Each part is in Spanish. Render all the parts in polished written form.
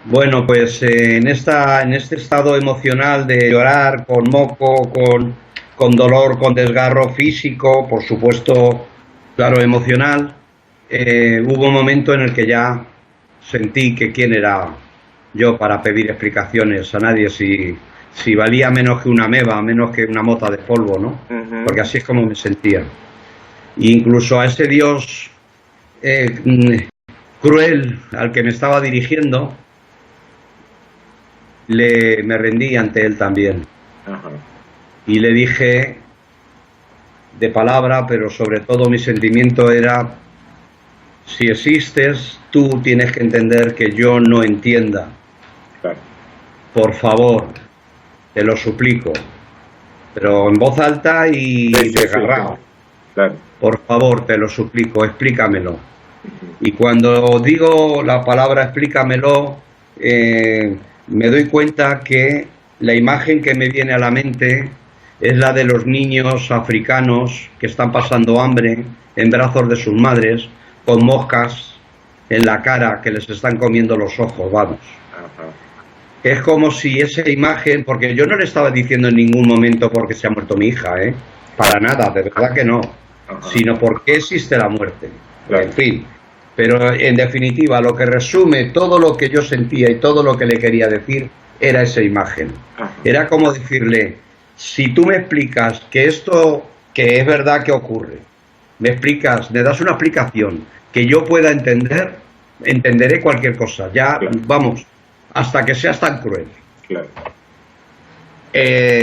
Bueno, pues en este estado emocional de llorar con moco, con dolor, con desgarro físico, por supuesto, claro, emocional, hubo un momento en el que ya sentí que quién era yo para pedir explicaciones a nadie si valía menos que una meba, menos que una mota de polvo, ¿no? Ujú. Porque así es como me sentía. E incluso a ese Dios cruel al que me estaba dirigiendo, me rendí ante él también. Ajá. Y le dije de palabra, pero sobre todo mi sentimiento era, si existes, tú tienes que entender que yo no entienda. Claro, Por favor, te lo suplico. Pero en voz alta sí, y sí, sí, sí, desgarrado. claro. Por favor, te lo suplico, explícamelo. Ujú. Y cuando digo la palabra explícamelo, me doy cuenta que la imagen que me viene a la mente es la de los niños africanos que están pasando hambre en brazos de sus madres, con moscas en la cara que les están comiendo los ojos, vamos. Ajá. Es como si esa imagen, porque yo no le estaba diciendo en ningún momento porque se ha muerto mi hija, ¿eh? Para nada, de verdad que no, Ajá. sino porque existe la muerte, en Claro. fin. Pero en definitiva, lo que resume todo lo que yo sentía y todo lo que le quería decir era esa imagen. Ajá. Era como decirle, si tú me explicas que esto, que es verdad que ocurre, me explicas, me das una explicación que yo pueda entender, entenderé cualquier cosa. Ya, Claro, vamos, hasta que seas tan cruel. claro.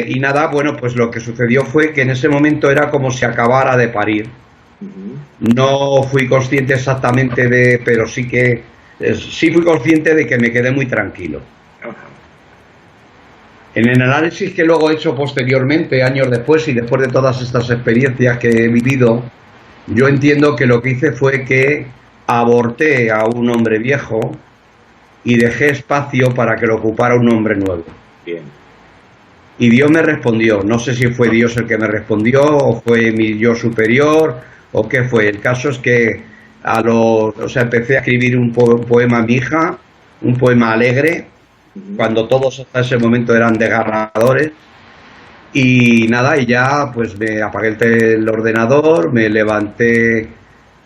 Y nada, bueno, pues lo que sucedió fue que en ese momento era como si acabara de parir. Ujú. No fui consciente exactamente de, pero sí fui consciente de que me quedé muy tranquilo. Ajá. En el análisis que luego he hecho posteriormente, años después y después de todas estas experiencias que he vivido, yo entiendo que lo que hice fue que aborté a un hombre viejo y dejé espacio para que lo ocupara un hombre nuevo. Bien. Y Dios me respondió. No sé si fue Dios el que me respondió o fue mi yo superior o qué fue. El caso es que o sea, empecé a escribir un poema a mi hija, un poema alegre, Ujú. cuando todos hasta ese momento eran desgarradores. Y nada, y ya pues me apagué el ordenador, me levanté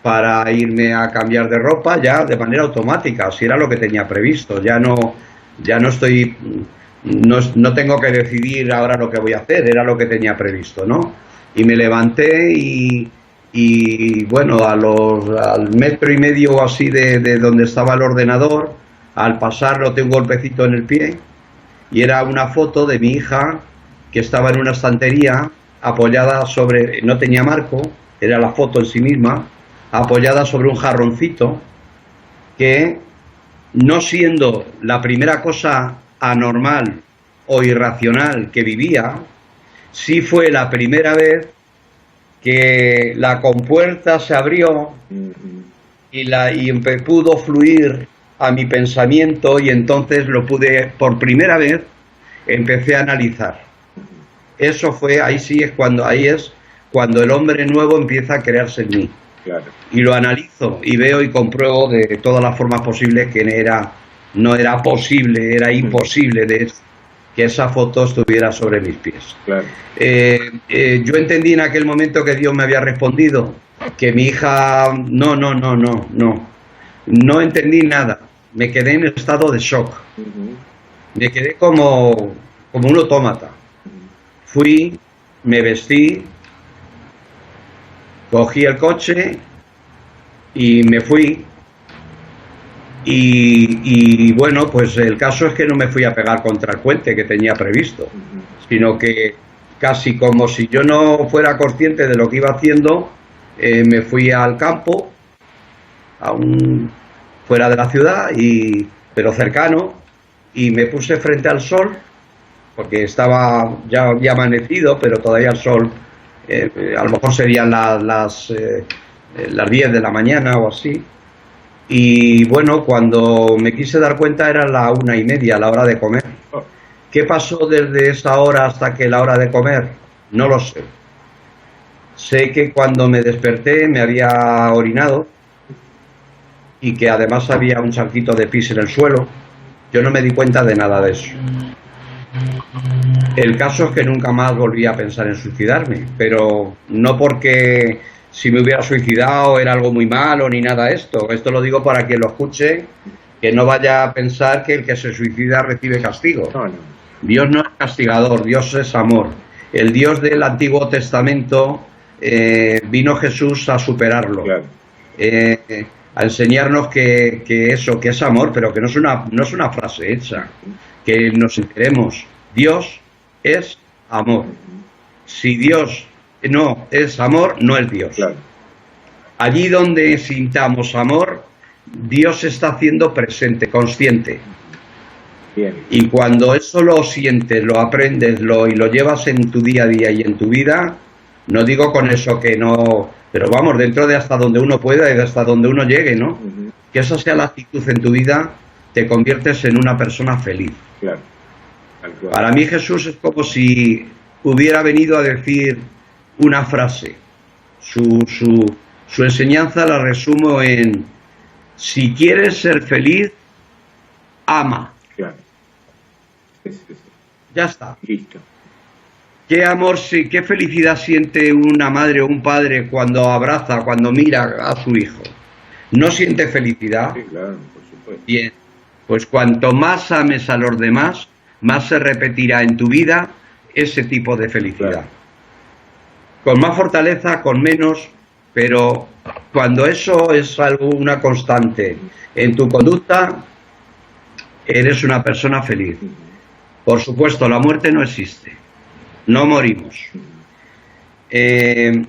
para irme a cambiar de ropa ya de manera automática, si era lo que tenía previsto. Ya no estoy, no tengo que decidir ahora lo que voy a hacer, era lo que tenía previsto, ¿no? Y me levanté y bueno, al metro y medio o así de donde estaba el ordenador, al pasar noté un golpecito en el pie y era una foto de mi hija que estaba en una estantería apoyada sobre, no tenía marco, era la foto en sí misma, apoyada sobre un jarroncito que, no siendo la primera cosa anormal o irracional que vivía, sí fue la primera vez que la compuerta se abrió Ujú. y pudo fluir a mi pensamiento y entonces lo pude, por primera vez, empecé a analizar. Eso fue, ahí es cuando el hombre nuevo empieza a crearse en mí. Claro. Y lo analizo y veo y compruebo de todas las formas posibles que no era posible, era Ujú. imposible de hecho, que esa foto estuviera sobre mis pies. Claro. Yo entendí en aquel momento que Dios me había respondido, que mi hija, no entendí nada, me quedé en estado de shock, Ujú. me quedé como un autómata. Ujú. Fui, me vestí, cogí el coche y me fui. Y bueno, pues el caso es que no me fui a pegar contra el puente que tenía previsto, Ujú. sino que casi como si yo no fuera consciente de lo que iba haciendo, me fui al campo, fuera de la ciudad, pero cercano, y me puse frente al sol, porque estaba ya había amanecido, pero todavía el sol, a lo mejor serían las 10 de la mañana o así. Y bueno, cuando me quise dar cuenta era la 1:30, la hora de comer. Oh. ¿Qué pasó desde esa hora hasta que la hora de comer? No lo sé. Sé que cuando me desperté me había orinado y que además había un charquito de pis en el suelo. Yo no me di cuenta de nada de eso. El caso es que nunca más volví a pensar en suicidarme, pero no porque si me hubiera suicidado era algo muy malo ni nada de esto. Esto lo digo para quien lo escuche, que no vaya a pensar que el que se suicida recibe castigo. No, no. Dios no es castigador, Dios es amor. El Dios del Antiguo Testamento vino Jesús a superarlo, Claro. A enseñarnos que eso, que es amor, pero que no es una frase hecha, que nos enteremos. Dios es amor. Si Dios no es amor, no es Dios. Claro. Allí donde sintamos amor, Dios está haciendo presente, consciente. Bien. Y cuando eso lo sientes, lo aprendes y lo llevas en tu día a día y en tu vida, no digo con eso que no, pero vamos, dentro de hasta donde uno pueda y de hasta donde uno llegue, ¿no? Ujú. Que esa sea la actitud en tu vida, te conviertes en una persona feliz. Claro. Tal cual. Para mí Jesús es como si hubiera venido a decir una frase. Su enseñanza la resumo en: si quieres ser feliz, ama. Claro. Sí, sí, sí. Ya está. Listo. Qué amor, sí, qué felicidad siente una madre o un padre cuando abraza, cuando mira a su hijo. ¿No siente felicidad? Sí, claro, por supuesto. Bien, pues cuanto más ames a los demás, más se repetirá en tu vida ese tipo de felicidad. Claro. Con más fortaleza, con menos, pero cuando eso es algo, una constante en tu conducta, eres una persona feliz. Ujú. Por supuesto, la muerte no existe. No morimos. Tenés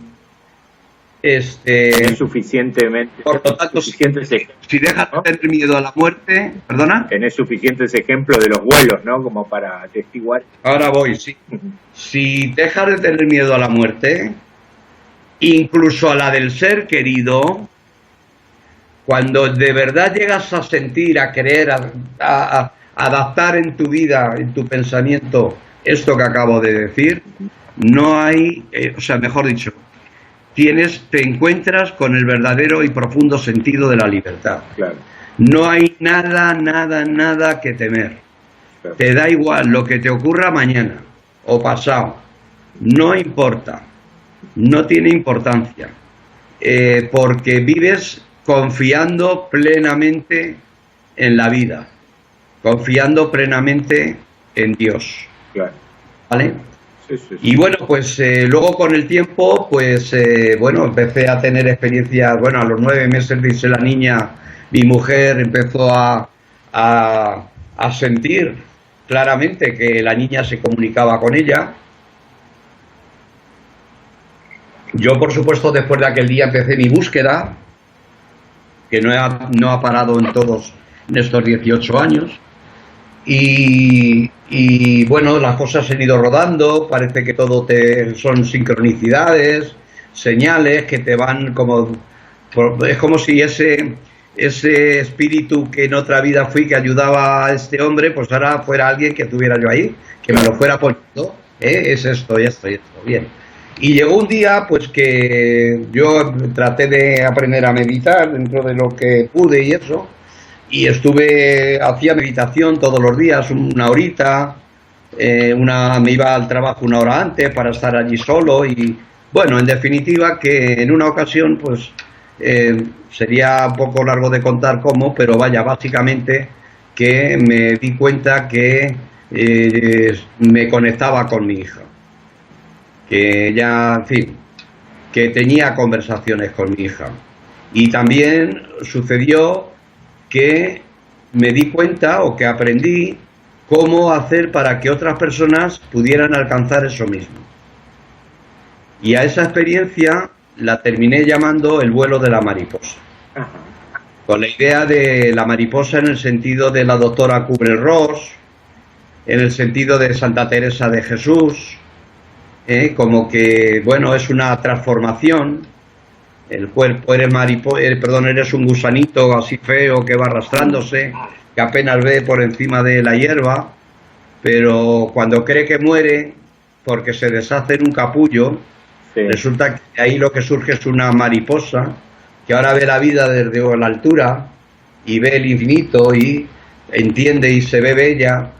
suficientemente, Por lo tanto, suficientes ejemplos, si dejas ¿no? de tener miedo a la muerte, ¿perdona? Tenés suficientes ejemplos de los vuelos, ¿no? Como para atestiguar. Ahora voy, sí. Si dejas de tener miedo a la muerte, incluso a la del ser querido, cuando de verdad llegas a sentir, a creer, a adaptar en tu vida, en tu pensamiento, esto que acabo de decir, no hay, o sea, mejor dicho, te encuentras con el verdadero y profundo sentido de la libertad. Claro, No hay nada que temer. claro. Te da igual lo que te ocurra mañana o pasado. No importa. No tiene importancia. Porque vives confiando plenamente en la vida. Confiando plenamente en Dios. Claro. ¿Vale? Sí, sí, sí. Y bueno, pues luego con el tiempo, pues bueno, empecé a tener experiencias. Bueno, a los 9 meses, dice la niña, mi mujer empezó a sentir claramente que la niña se comunicaba con ella. Yo, por supuesto, después de aquel día empecé mi búsqueda, que no ha parado en todos estos 18 años. Y bueno, las cosas se han ido rodando, parece que todo son sincronicidades, señales que te van como... Es como si ese espíritu que en otra vida fui, que ayudaba a este hombre, pues ahora fuera alguien que tuviera yo ahí, que me lo fuera apoyando. Es esto, bien. Y llegó un día, pues que yo traté de aprender a meditar dentro de lo que pude y eso, y hacía meditación todos los días, una horita, me iba al trabajo una hora antes para estar allí solo y, bueno, en definitiva, que en una ocasión, pues, sería un poco largo de contar cómo, pero vaya, básicamente que me di cuenta que me conectaba con mi hija, que ella, en fin, que tenía conversaciones con mi hija. Y también sucedió que me di cuenta o que aprendí cómo hacer para que otras personas pudieran alcanzar eso mismo. Y a esa experiencia la terminé llamando el vuelo de la mariposa. Ajá. Con la idea de la mariposa en el sentido de la doctora Kubler-Ross, en el sentido de Santa Teresa de Jesús, como que, bueno, es una transformación. El cuerpo eres un gusanito así feo que va arrastrándose, que apenas ve por encima de la hierba, pero cuando cree que muere, porque se deshace en un capullo, Sí. resulta que ahí lo que surge es una mariposa, que ahora ve la vida desde la altura y ve el infinito y entiende y se ve bella,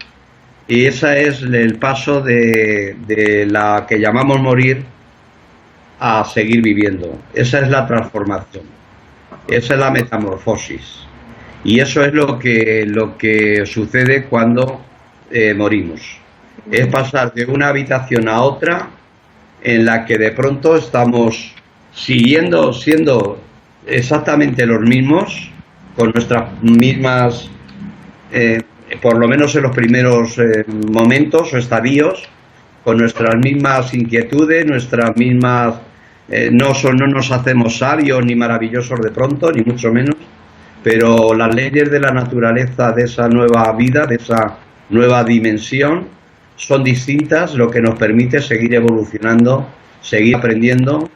y ese es el paso de la que llamamos morir a seguir viviendo. Esa es la transformación, esa es la metamorfosis, y eso es lo que sucede cuando morimos. Es pasar de una habitación a otra en la que de pronto estamos siendo exactamente los mismos, con nuestras mismas, por lo menos en los primeros momentos o estadios, con nuestras mismas inquietudes, nuestras mismas... no nos hacemos sabios ni maravillosos de pronto, ni mucho menos, pero las leyes de la naturaleza de esa nueva vida, de esa nueva dimensión, son distintas, lo que nos permite seguir evolucionando, seguir aprendiendo,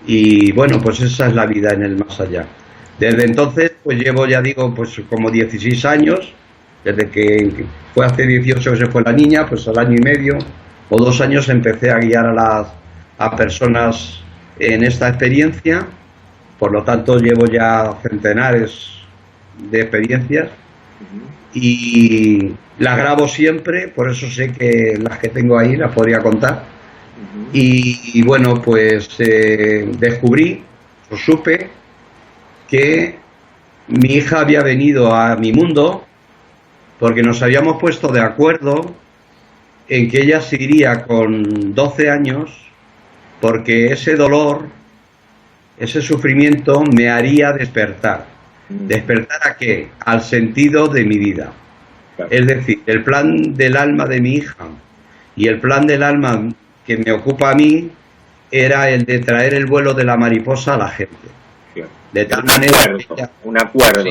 y bueno, pues esa es la vida en el más allá. Desde entonces, pues llevo, ya digo, pues como 16 años, desde que fue hace 18 que se fue la niña, pues al año y medio o 2 años empecé a guiar a personas en esta experiencia, por lo tanto llevo ya centenares de experiencias y las grabo siempre, por eso sé que las que tengo ahí las podría contar. Y bueno, pues descubrí, o supe, que mi hija había venido a mi mundo porque nos habíamos puesto de acuerdo en que ella se iría con 12 años, porque ese dolor, ese sufrimiento me haría despertar. ¿Despertar a qué? Al sentido de mi vida. Es decir, el plan del alma de mi hija y el plan del alma que me ocupa a mí era el de traer el vuelo de la mariposa a la gente. De tal manera que ella, un acuerdo.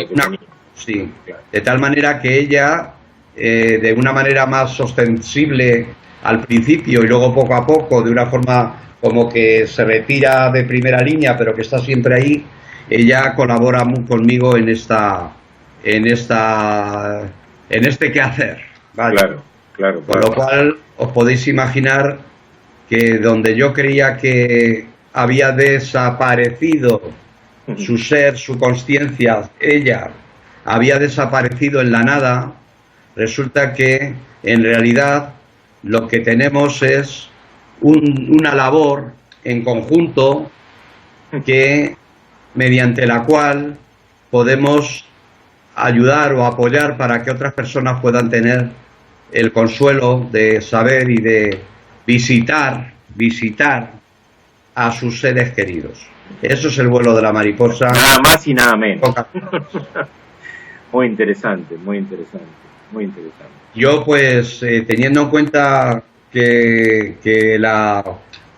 Sí, de tal manera que ella, de una manera más ostensible al principio y luego poco a poco, de una forma como que se retira de primera línea, pero que está siempre ahí, ella colabora conmigo en este quehacer, ¿vale? Claro. Con lo cual os podéis imaginar que donde yo creía que había desaparecido su ser, su consciencia, ella había desaparecido en la nada, resulta que en realidad lo que tenemos es una labor en conjunto que mediante la cual podemos ayudar o apoyar para que otras personas puedan tener el consuelo de saber y de visitar a sus seres queridos. Eso es el vuelo de la mariposa. Nada más y nada menos. Muy interesante. Yo pues teniendo en cuenta que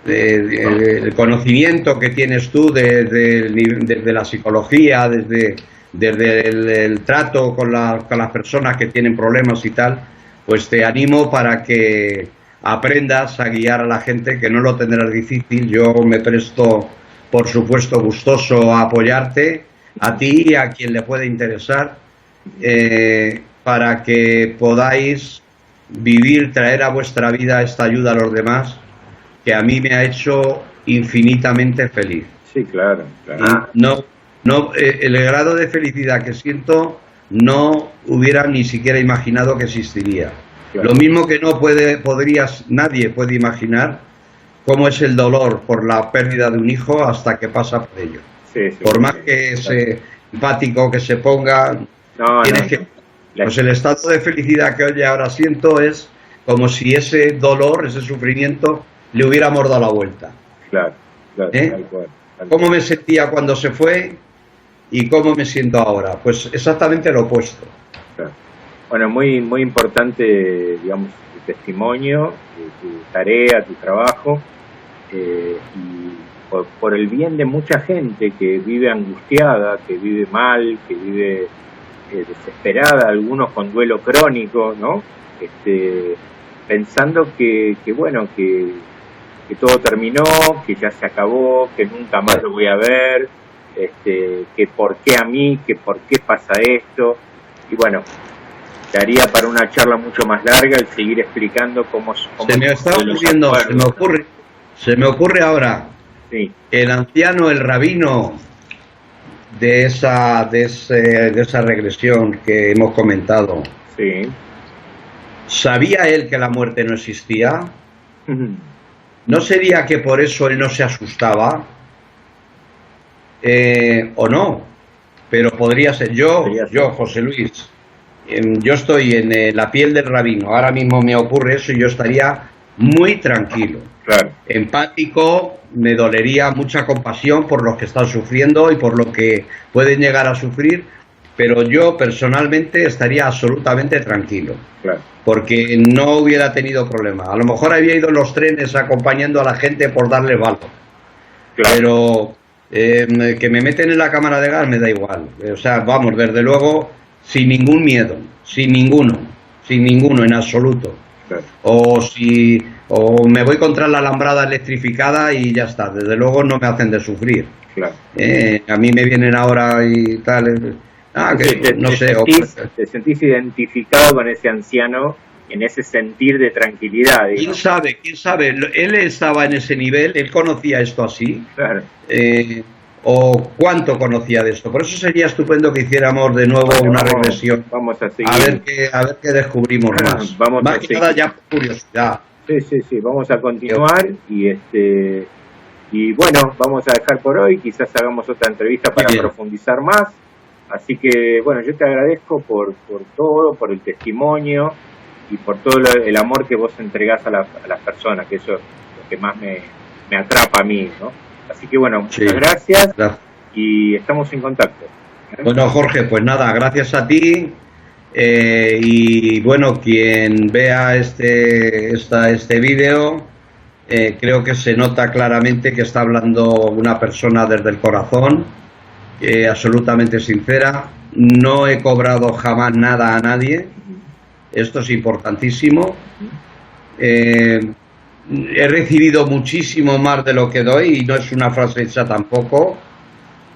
el conocimiento que tienes tú desde la psicología, desde el trato con las personas que tienen problemas y tal, pues te animo para que aprendas a guiar a la gente, que no lo tendrás difícil. Yo me presto, por supuesto, gustoso a apoyarte, a ti y a quien le pueda interesar, para que podáis vivir, traer a vuestra vida esta ayuda a los demás, que a mí me ha hecho infinitamente feliz. Sí, claro. El grado de felicidad que siento no hubiera ni siquiera imaginado que existiría. Claro. Lo mismo que nadie puede imaginar cómo es el dolor por la pérdida de un hijo hasta que pasa por ello. Por más que ese empático que se ponga, pues el estado de felicidad que hoy ahora siento es como si ese dolor, ese sufrimiento, le hubiéramos dado la vuelta. Claro. Tal cual. ¿Cómo me sentía cuando se fue y cómo me siento ahora? Pues exactamente lo opuesto. Claro. Bueno, muy importante, digamos, tu testimonio, tu tarea, tu trabajo, y por el bien de mucha gente que vive angustiada, que vive mal, que vive desesperada, algunos con duelo crónico, ¿no? Pensando que todo terminó, que ya se acabó, que nunca más lo voy a ver, que por qué a mí, que por qué pasa esto. Y bueno, daría para una charla mucho más larga el seguir explicando cómo se me está ocurriendo, se me ocurre ahora, sí. El anciano, el rabino de esa regresión que hemos comentado, Sí. ¿Sabía él que la muerte no existía? ¿No sería que por eso él no se asustaba? ¿O no? Pero podría ser. Yo, José Luis, yo estoy en la piel del rabino. Ahora mismo me ocurre eso y yo estaría muy tranquilo. Claro. Empático, me dolería mucha compasión por los que están sufriendo y por lo que pueden llegar a sufrir, pero yo personalmente estaría absolutamente tranquilo. Claro. Porque no hubiera tenido problema. A lo mejor había ido en los trenes acompañando a la gente por darle valor. Claro. Pero que me meten en la cámara de gas me da igual. O sea, vamos, desde luego, sin ningún miedo, sin ninguno en absoluto. Claro. O me voy contra la alambrada electrificada y ya está. Desde luego no me hacen de sufrir. Claro. A mí me vienen ahora y tal. ¿Te sentís identificado con ese anciano en ese sentir de tranquilidad? ¿Quién sabe? Él estaba en ese nivel, él conocía esto así. Claro. ¿O cuánto conocía de esto? Por eso sería estupendo que hiciéramos de nuevo una regresión. Vamos a seguir. A ver qué descubrimos más. Más que nada ya por curiosidad. Sí, vamos a continuar y bueno, vamos a dejar por hoy, quizás hagamos otra entrevista para profundizar más. Así que, bueno, yo te agradezco por todo, por el testimonio y por todo el amor que vos entregás a las personas, que eso es lo que más me atrapa a mí, ¿no? Así que, bueno, muchas gracias y estamos en contacto. Bueno, Jorge, pues nada, gracias a ti. Y bueno, quien vea este vídeo, creo que se nota claramente que está hablando una persona desde el corazón. Absolutamente sincera, no he cobrado jamás nada a nadie, esto es importantísimo. He recibido muchísimo más de lo que doy y no es una frase hecha tampoco,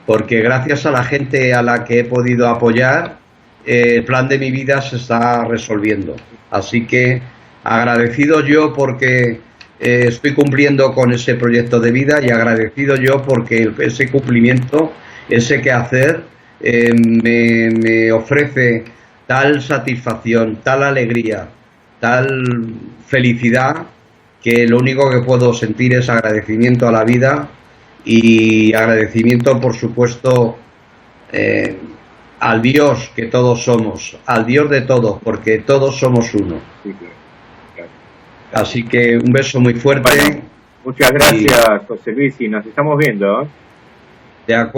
porque gracias a la gente a la que he podido apoyar, el plan de mi vida se está resolviendo. Así que agradecido yo porque estoy cumpliendo con ese proyecto de vida y agradecido yo porque ese cumplimiento, ese quehacer me ofrece tal satisfacción, tal alegría, tal felicidad, que lo único que puedo sentir es agradecimiento a la vida y agradecimiento, por supuesto, al Dios que todos somos, al Dios de todos, porque todos somos uno. Así que un beso muy fuerte. Bueno, muchas gracias, José Luis, y nos estamos viendo. De acuerdo.